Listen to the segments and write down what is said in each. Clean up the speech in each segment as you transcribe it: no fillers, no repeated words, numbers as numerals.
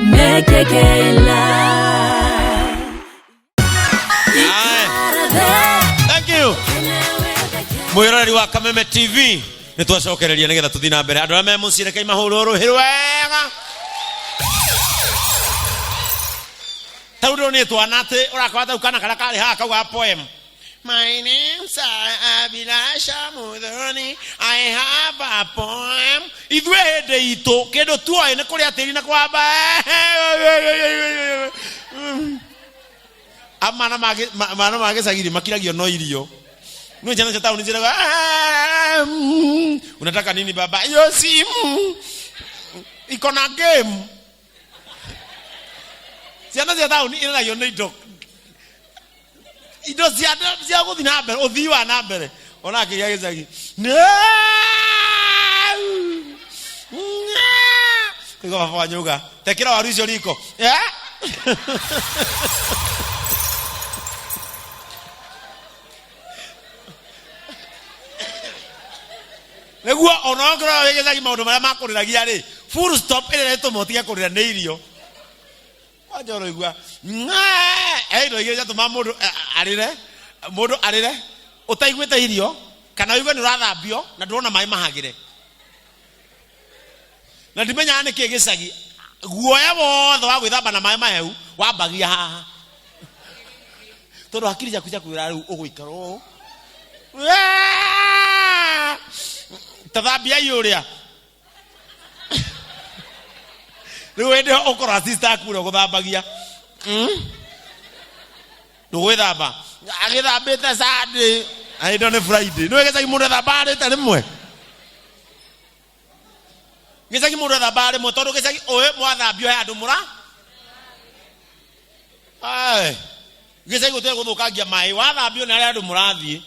Thank you. Mwirori wa Kameme TV nitwacokereria nigetha tuthina mbere andu ame mucire kai mahururu hirwega taudo ni twanate urakwata ukana kala kali ha kauga poem. My name's Abilasha Mudhoni. I have a poem. Idwe hede ito kedo tuwa ne kuri atiri na kwaba amana mage sagiri makiragio no irio no jana chata unijira unataka nini baba hiyo simu iko na game siana chata uni ina yo no ido zia go dina bere odhiwa na bere ona ke yagezagi iko wafanyuga tekira warujo liko Neguo onongora wegeza maundu maria makuriragia ri full stop ire to motia kurira ne irio kwajoro igua ndo igeja to mamundu arire utaiguite irio kana igwe ni urathambio na ndurona mai mahagire na ndimenya ni kigicagi guoya wothe wa gwithamba na mai mahehu wambagia haha tondu hakiri jaku cia kwira riu uguikaro tathambia yuria riu ende ukora sister kure guthambagia ndugwithamba agithambite Sunday aindo ni Friday no egecagi mundu thambarite rimwe gecagi mundu thambare mo tondu gecagi oe mwathambio he andu mura ai gecagi gutire guthukangia mai wathambio ni andu murathie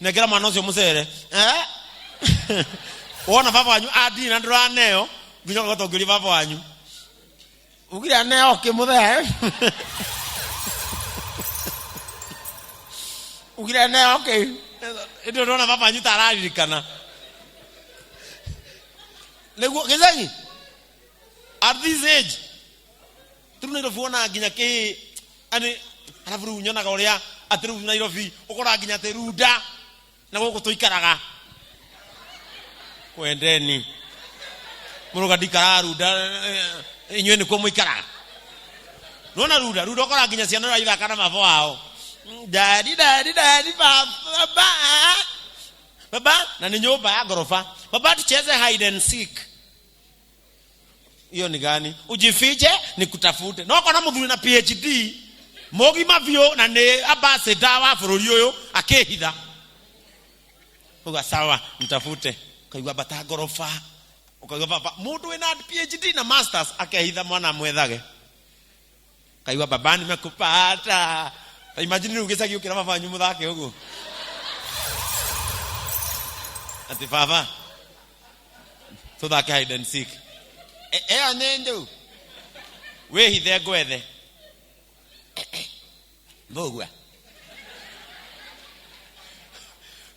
negera mwana ucio mucere wona baba wanyu adi na ndura neo nginya gotongiri baba wanyu ugira neo kimuthe ugira neo okay ndio ndona baba wanyu tararirikana neguo gizagi at this age turuniro fuona nginya ki ani arafu nyonaga uria atiru Nairobi ukora nginya terunda na guku tuikaraga kwendeni muruga dikara runda inywe ni ko muikaraga nona runda ukora nginya ciana ra ithaka na mavo wao daddy baba na ni nyumba ya gorofa baba tucheze hide and seek hiyo ni gani ujifiche ni kutafute no kona muthuri na PhD mogi mavio na ne ambassador wa bururi uyu akehitha uga sawa mtafute kaigwa bata gorofa ukaigwa baba mundu ina PhD na masters akehitha mwana mwethage kaigwa baba nimekupata imagine ugeza giukira baba nyumu thake ugu ati baba so that hide and seek anendo we hithe gwethe Bogwa.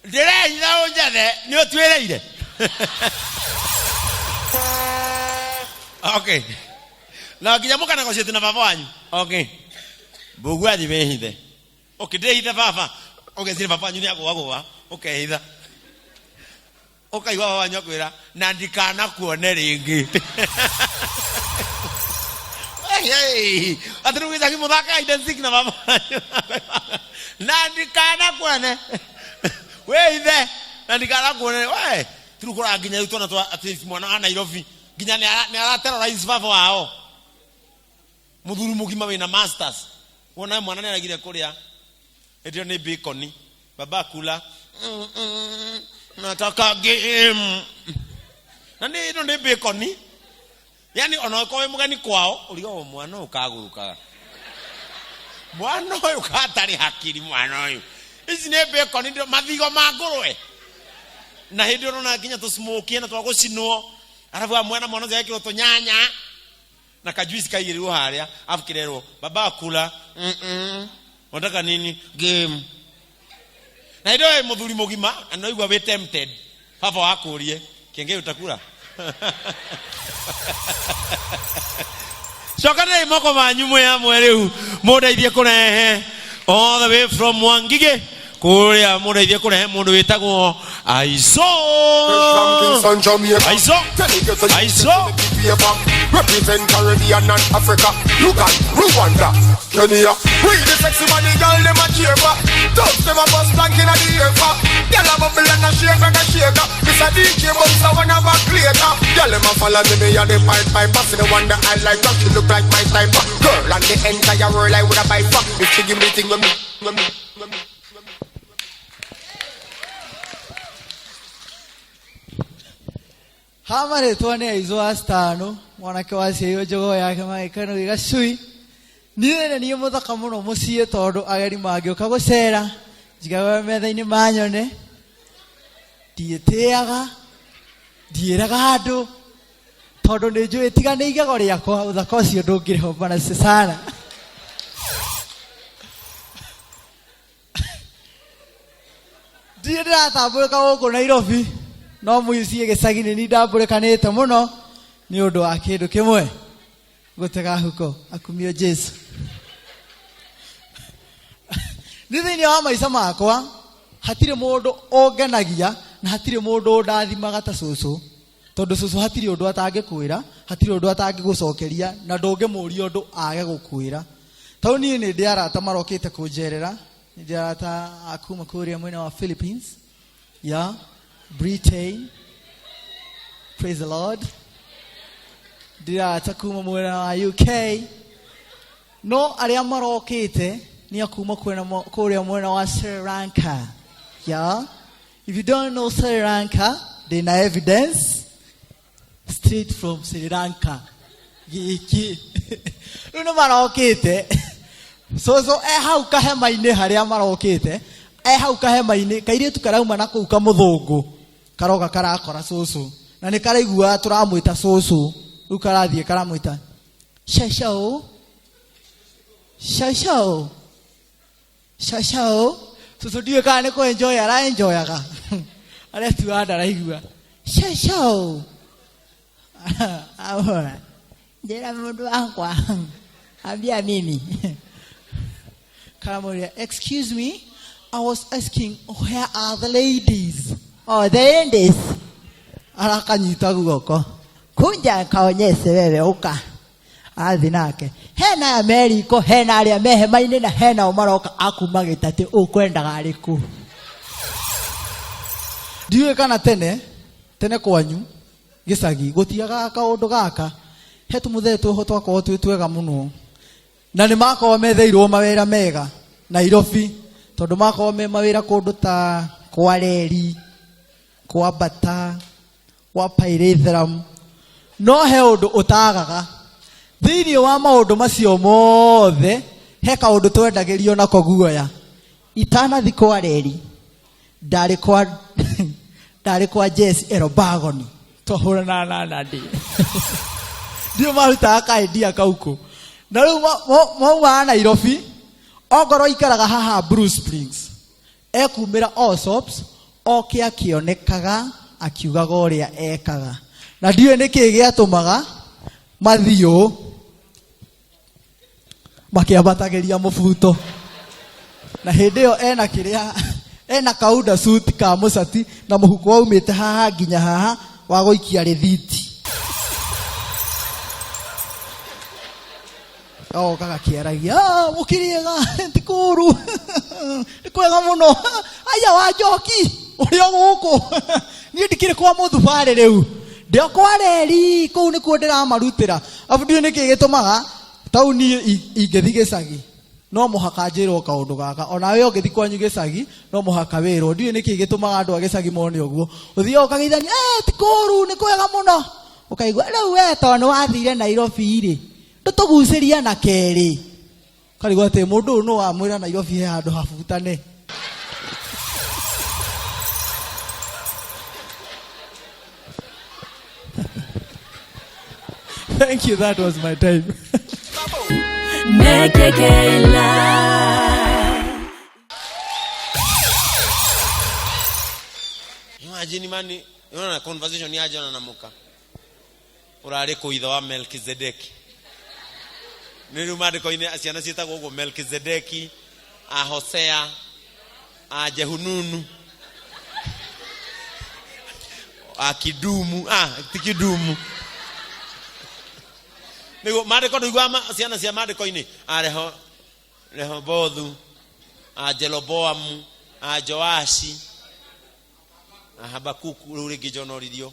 Dere ina onjade ni otwereire. Okay. Na kijamuka na kosheti na baba wanyu. Okay. Bogwa di behide. Okay, de hide baba. Okay, sire baba wanyu ni agwa. Okay, hida. Okay, baba wanyu akwira na ndikana kuone ringi. Hey, aturu gizagi muthaka identik na mama nandikana kuone we ithe nandikana kuone we turukora nginya utona twa ati mwana wa Nairobi nginya ni araterrorize baba wao muthuru mugima wina masters wona mwana ni aragire kuria edio ni bacon baba kula nataka game na ni bacon yani onokowe mugani kwao uligo mwana ukaguruka mwana uyu katari hakiri mwana uyu ici ne bacon ndio mathigo magurwe na hindi rona nginya to smoke na twa gucinwo arafu mwana mwana zekiro to nyanya na kajuice kairiwo haria afukirerwo baba kula unataka nini game na ndio muthuri mugima anaigwa we tempted baba wakurie kenge utakula Sokane moko manyu ya mweriu mudeithie kurehe all the way from Wangige kuria mudeithie kurehe mundu witagwo Aizo. Represent Caribbean and Africa. Look at Rwanda, Kenya. We the sexy money girl, them a cheer for. Touch them a bus plank in a the air for. Girl a bubble and a shake and a shaker. This a DJ bounce a one of a creator. Girl them a follow me and the pipe. See the one that I like, she look like my type. Girl and the entire world I would have buy for. If she give me thing with me. Hamare tuone Aizo astano mwanake wacio jogo yake maikano gicui niĩ nĩ mũthaka mũno mũciĩ tondũ ageni mangĩũka gũcera njigaga metha-inĩ manyone ndiĩtĩaga ndiĩraga andũ tondũ nĩ njũĩ tiga nĩ igego rĩakwa ũthaka ũcio ndũngĩrĩhomba na cecana ndiĩ ndĩratambũrĩka gũkũ Nairobi no mũicie gĩcagi-inĩ ni ndambũrĩkanĩte mũno nĩ ũndũ wa kĩndũ kĩmwe gũtega huko akumio Jesu nĩ thĩinĩ wa maica makwa hatirĩ mũndũ ũngenagia na hatirĩ mũndũ ndathimaga ta cũcũ tondũ cũcũ hatirĩ ũndũ atangĩkwĩra hatirĩ ũndũ atangĩgũcokeria na ndũngĩmũria ũndũ age gũkwĩra tondũ niĩ nĩ ndĩ arata marokĩte kũnjerera nĩ ndĩ arata akuma kũrĩa mwena wa Philippines Britain, praise the Lord. Dira takuma mwena wa UK. No aria marokete ni akuma kuria mwena wa Sri Lanka. If you don't know Sri Lanka, then I evidence straight from Sri Lanka. Uno marokete. So hau kahema-inĩ haria marokete. Hau kahema-inĩ kairĩtu karauma na kũu kamũthũngũ karoga karakora cũcũ na nĩ karaigua tũramwĩta cũcũ rĩu karathiĩ karamwĩta shashao cũcũ ndiũĩ kana nĩ kũ-enjoy ara-enjoyaga aretua ndaraigua shashao ahora njĩra mũndũ wakwa ambia mimi karamũria excuse me I was asking, where are the ladies? Oh, the ladies. Arakanyita guoko. Kunja kaonyese wewe uka. Athi nake. Hena Ameriko, hena aria mehema-inĩ na hena umaroka akuma gĩtatĩ ũkwendaga arĩkũ. Ndiũĩ kana tene kwanyu gĩcagi gũtiaga kaũndũ gaka. He tũmũthee tũho twakorwo twĩ twega mũno. Na nĩ makorwo metheirwo mawĩra mega Nairobi. Tondũ makorwo me mawĩra kũndũ ta kwa reri kwa bata kwa Pyrethrum no he ũndũ ũtagaga thĩinĩ wa maũndũ macio mothe he kaũndũ twendagĩrio nako guoya itanathi kwa reri ndarĩ kwa Jesse Elobagoni twahũrana na Nandi ndio marutaga kaendia kauko na rĩu mauma Nairobi ogoro ikaraga haha Bruce Springs ekumira Allsops oke akĩonekaga akiugaga ũrĩa ekaga na ndiũĩ nĩkĩ gĩatũmaga mathiũ makĩambatagĩria mũbuto na hĩndĩ ĩyo ena kauda suit ka mũcati na mũhuko waumĩte haha nginya haha wa gũikia rĩthiti kaga kiaragia mukiriega ntikuru nikwega muno aya wa njoki uria guku ni ndikire kwa muthubarĩ rĩu ndio kwa reri kũu nĩkuo ndĩramarutĩra afu ndiũĩ nĩkĩ gĩtũmaga tauni ingĩthi gĩcagi no mũhaka njĩrwo kaũndũ gaka ona we ũngĩthi kwanyu gĩcagi no mũhaka wĩrwo ndiũĩ nĩkĩ gĩtũmaga andũ a gĩcagi mone ũguo ũthiaga ũkageithania tikuru nĩkwega mũno ũkaigua rĩu we tondũ wathire Nairobi-rĩ ndũtũgucĩria na kerĩ karigwo atĩ mũndũ ũyũ no wamwĩra Nairobi he handũ habutane Thank you, that was my time. Imagine man, unaona conversation yaje na namuka. urari kuitha wa Melkizedeki niru mandiko-ini ciana cietagwo uguo Melkizedeki a Hosea a Jehununu a Kidumu Tikidumu nigo mandiko nduigwa ciana cia mandiko-ini a Rehobothu a Jeroboamu a Joashi a Habakuku riu ringi njonoririo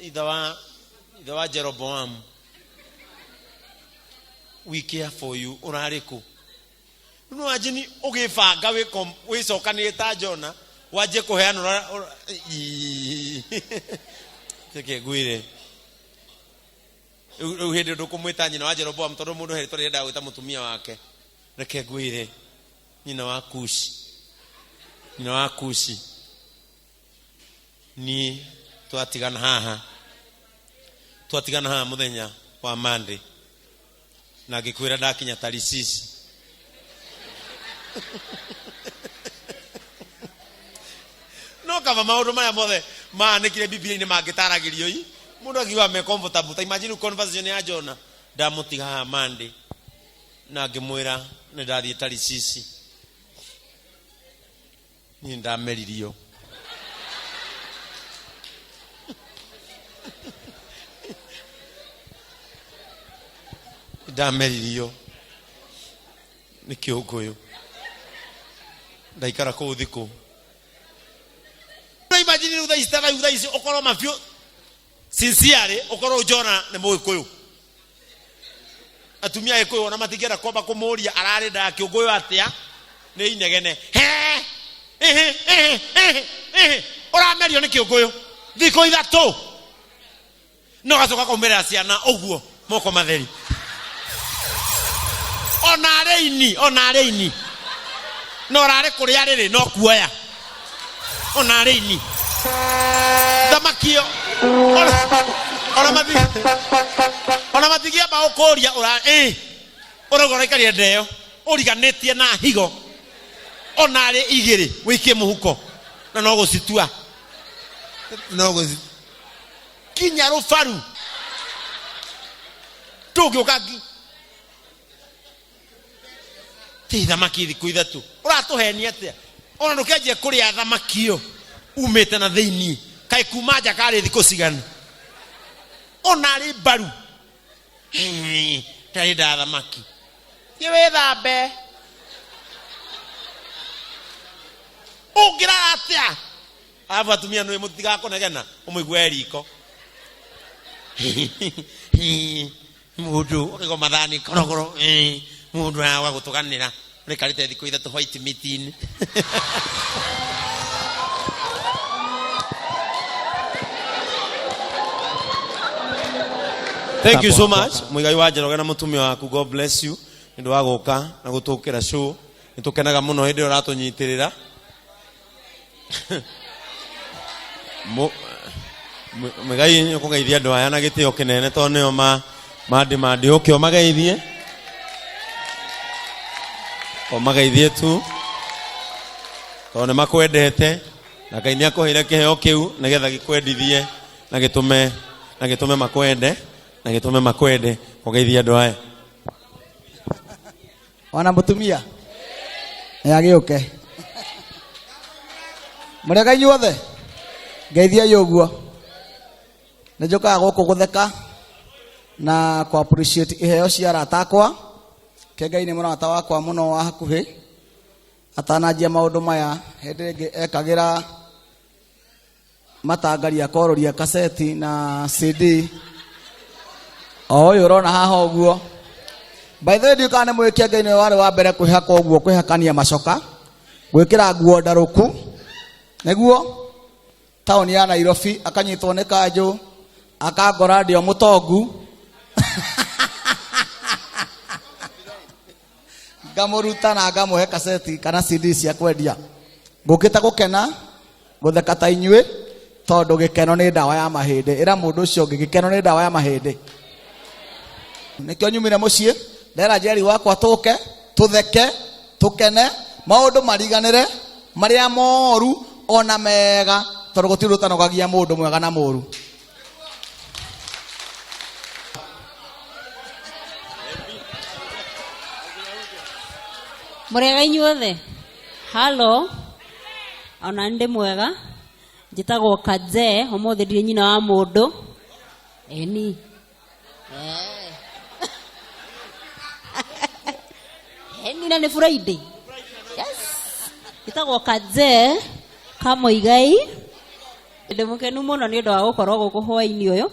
itha wa Jeroboamu. We care for you urariku no ajini ugifanga wicokanire ta Jona waje kuheana teke gwire uhede ndukumwita nyina wa Jeroboamu tondu mundu heritwo renda gwita mutumia wake reke gwire nyina wa Kushi ni twatigana haha muthenya wa Monday na gikwira ndakinya Tarisisi no kama maundu maya mothe maandikire Biblia-ini mangitaragirio i mundu agiwa me comfortable. Imagine conversation ya Jona ndamutiga haha Monday na ngimwira ni ndathie Tarisisi ni ndameririo ndameririo ni kiunguyu ndaikara kuu thiku. Imagine utha isi okoro mafio sincerely okoro Jona ni Muikuyu atumia ikuyu ona matigera kwamba kumuria arari nda kiunguyu atia ni inegene oramerio ni kiunguyu thiko ithatu no gacoka kumera ciana uguo moko matheri ona reini no rare kuria riri no kuoya ona reini thamakio ona matigia ba ukoria ora uragora ikaria ndeo uriganitie na higo ona ri igiri wikie muhuko na no gucitua kinya rufaru tugiukagi ti thamaki thiku ithatu uratuhenia atia ona ndukenje kuria thamakio umete na thiini kai kumaja kari thiku cigana ona ri baru tari da thamaki ti withambe ugira atia abatumia no mutiga konegena umigwe riko mundu ukigo mathani korogoro mundu wa gutuganira rekarite thiku ithatu white meeting. Thank you so much. Muigai wa Njoroge na mutumia waku, God bless you. Ndu wa guka na gutukira show. Nitukenaga muno hindi uratunyitirira. Muigai nyokugeithia andu aya na gitio kinene to nio mandi ukio mageithie. O mageithie tu. To ne makwendete na Ngai ni akuheire kiheo kiu nigetha gikwendithie na gitume makwende na gitume makwende kugeithia andu aya. Wana mutumia yagiuke murega inyuothe ngeithia yoguo njokaga guku gutheka na ku appreciate iheo cia ratakwa ke Ngai ni murata wakwa muno wa hakuhi atanajia maundu maya hindi ekagira matangaria kororia kaseti na CD oyo urona haha uguo. By the way, you can mwikia Ngai ni wale wa mbere kwihaka uguo kwihakania macoka gwikira nguo ndaruku neguo tauni ya Nairobi akanyitwo ni kanju akangora ndio mutongu ngamuruta na ngamuhe kaseti kana CD cia kwendia ngukita gukena gutheka ta inyue tondu gikeno ni ndawa ya mahindi ira mundu ucio ungi gikeno ni ndawa ya mahindi nikio nyumire mucii ndera Jerry wakwa tuke tutheke tukene maundu mariganire maria moru ona mega tondu gutirutanogagia mundu mwega na muru. Murega inyuothe. Halo. Ona ndi mwega. Njitagwo Kaje, umuthi ndiri nyina wa mundu. Eni. Eni na ni Friday. Yes. Njitagwo Kaje Kamuigai. Ndi mukenu muno ni undu wa gukorwo guku hwaini uyu.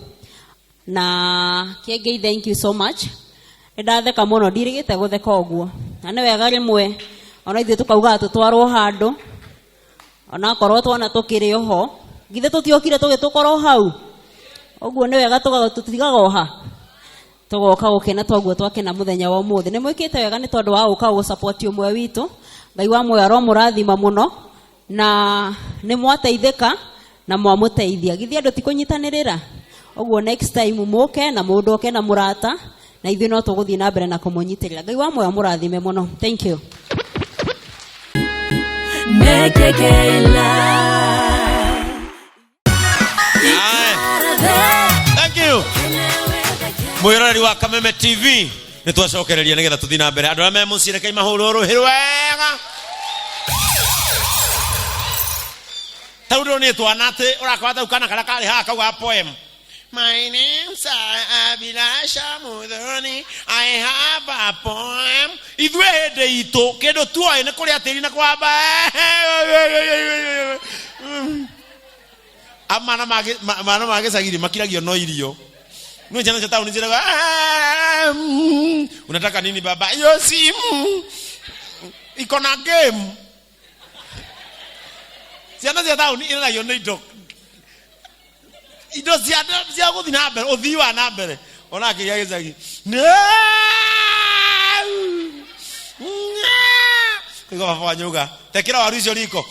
Na Kiengei, thank you so much. Ndatheka muno ndirigite gutheka uguo. Na ni wega rimwe ona ithuĩ tukauga tutwarwo handu ona korwo twana tukiri oho githe tutiokire tugitukorwo hau uguo ni wega tutigaga ha tugoka gukena twaguo twakena muthenya wa umuthi ni mwikite wega ni tondu wa guka gu support umwe witu Ngai wa moyo aromurathima muno na ni mwateithika na mwamuteithia githi andu tikunyitanirira uguo next time muke na mundu oke na murata na ithuĩ no tuguthii na mbere na kumunyitirira Ngai wa moyo amurathime muno. Thank you. Thank you. Mwiroreri wa Kameme TV ni twacokereria nigetha tuthi na mbere andu ame mucire kai mahuru ruhirwega taudo ni twanate urakwata ukana kala kali ha kauga poem. My name's Abilasha Mudhoni. I have a poem. Idwe hede ito kedo tuwa ine kule atiri na kwaba. Mana mage sagiri makiragio no irio. Nwe jana chata unijira. Unataka nini baba? Yo simu. Iko na game. Siana chata uni ina yo no ido zia guthi na mbere uthii wa na mbere ona akigia gicagi iko baba nyuga tekira waru icio riko